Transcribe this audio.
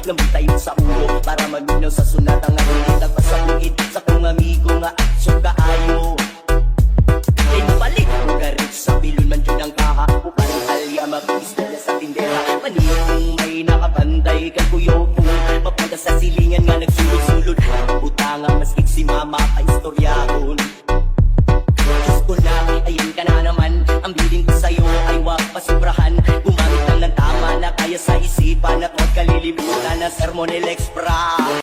Lambot tayo sa ulo para maminaw sa sunat ang aking nagpasabuid sa kong amigo nga aksyon kaayo. Ay balik ko garit sa bilon man dyan ang kaha uparang alya mag-istorya sa tindera. Maniyong may nakabantay kay kuyopo mapunta sa silingan nga nagsulod-sulod. Utangang maskit si mama ay istoryahon. Diyos ko na, ayun ka na naman. Ang bilin ko sa'yo ay wag pasubrahan. Gumamit lang ng tama na kaya sa isipan at huwag kalilimutan na sermon el extra.